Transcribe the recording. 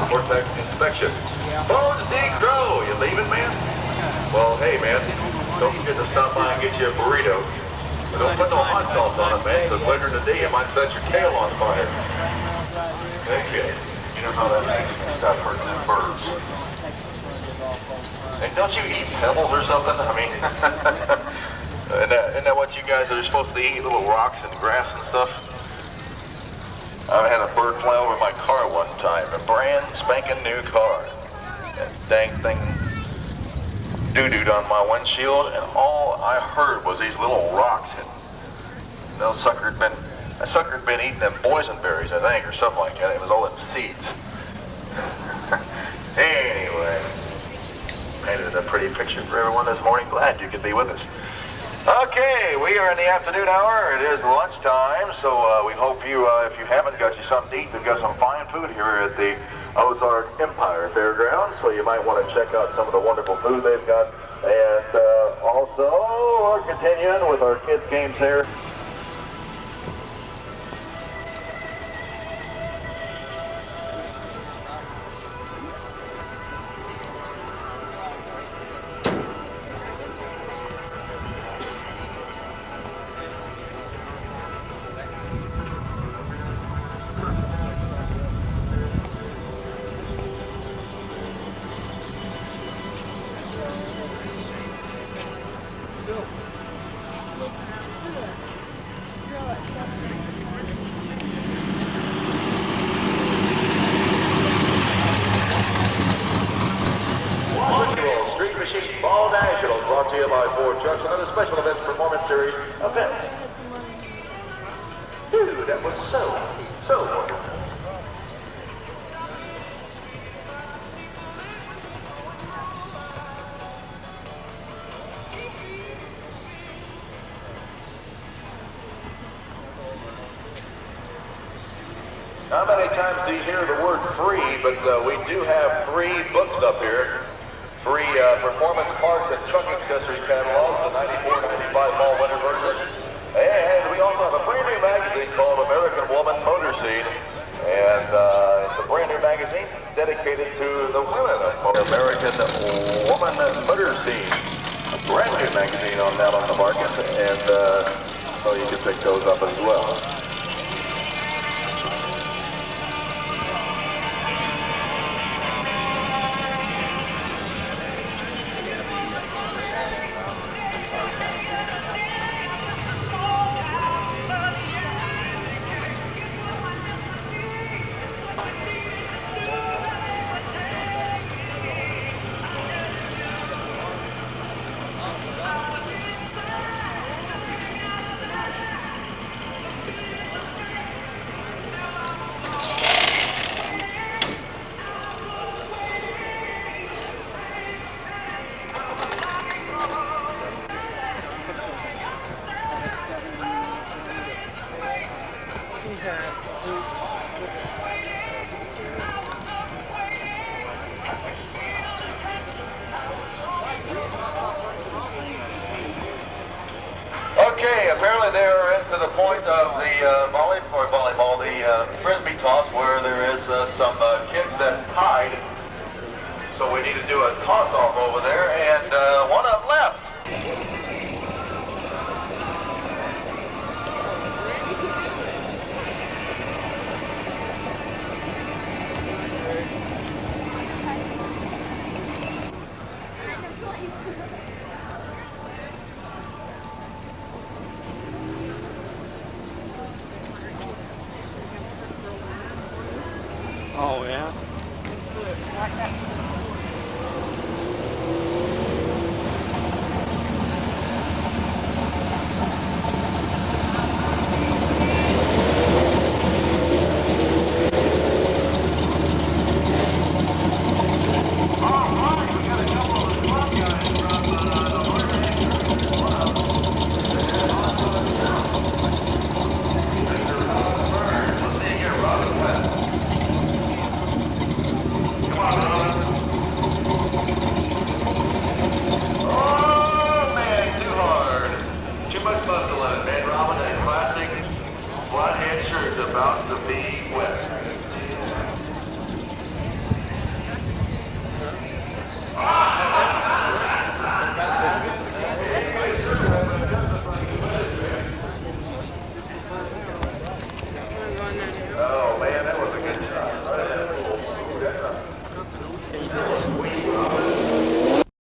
Vortex inspection. Bones D. Crow, you leaving, man? Well, hey, man, don't forget to stop by and get you a burrito. But don't put no hot sauce on it, man, because later in the day you might set your tail on fire. Okay. You know how that Mexican stuff hurts them birds. Hey, don't you eat pebbles or something? I mean, isn't that what you guys are supposed to eat? Little rocks and grass and stuff? I had a bird fly over my car one time, a brand spanking new car. That dang thing doo-dooed on my windshield, and all I heard was these little rocks. And that sucker had been eating them boysenberries, I think, or something like that. It was all in seeds. Anyway, painted a pretty picture for everyone this morning. Glad you could be with us. Okay, we are in the afternoon hour. It is lunchtime, so we hope you, if you haven't got you something to eat, we've got some fine food here at the Ozark Empire Fairgrounds, so you might want to check out some of the wonderful food they've got. And also, we're continuing with our kids' games here. Ball Nationals brought to you by Ford Trucks and other special events performance series events. Dude, that was so wonderful. How many times do you hear the word free? But we do have free books up here. Free performance parts and truck accessories catalogs, the 94-95 fall winter version. And we also have a brand new magazine called American Woman Motor Scene. And it's a brand new magazine dedicated to the women of American Woman Motor Scene. A brand new magazine on that on the market. And so you can pick those up as well. Okay, apparently they're into the point of the volleyball, the frisbee toss, where there is some kids that tied. So we need to do a toss-off over there, and one of them left. Oh, yeah? thereabouts to be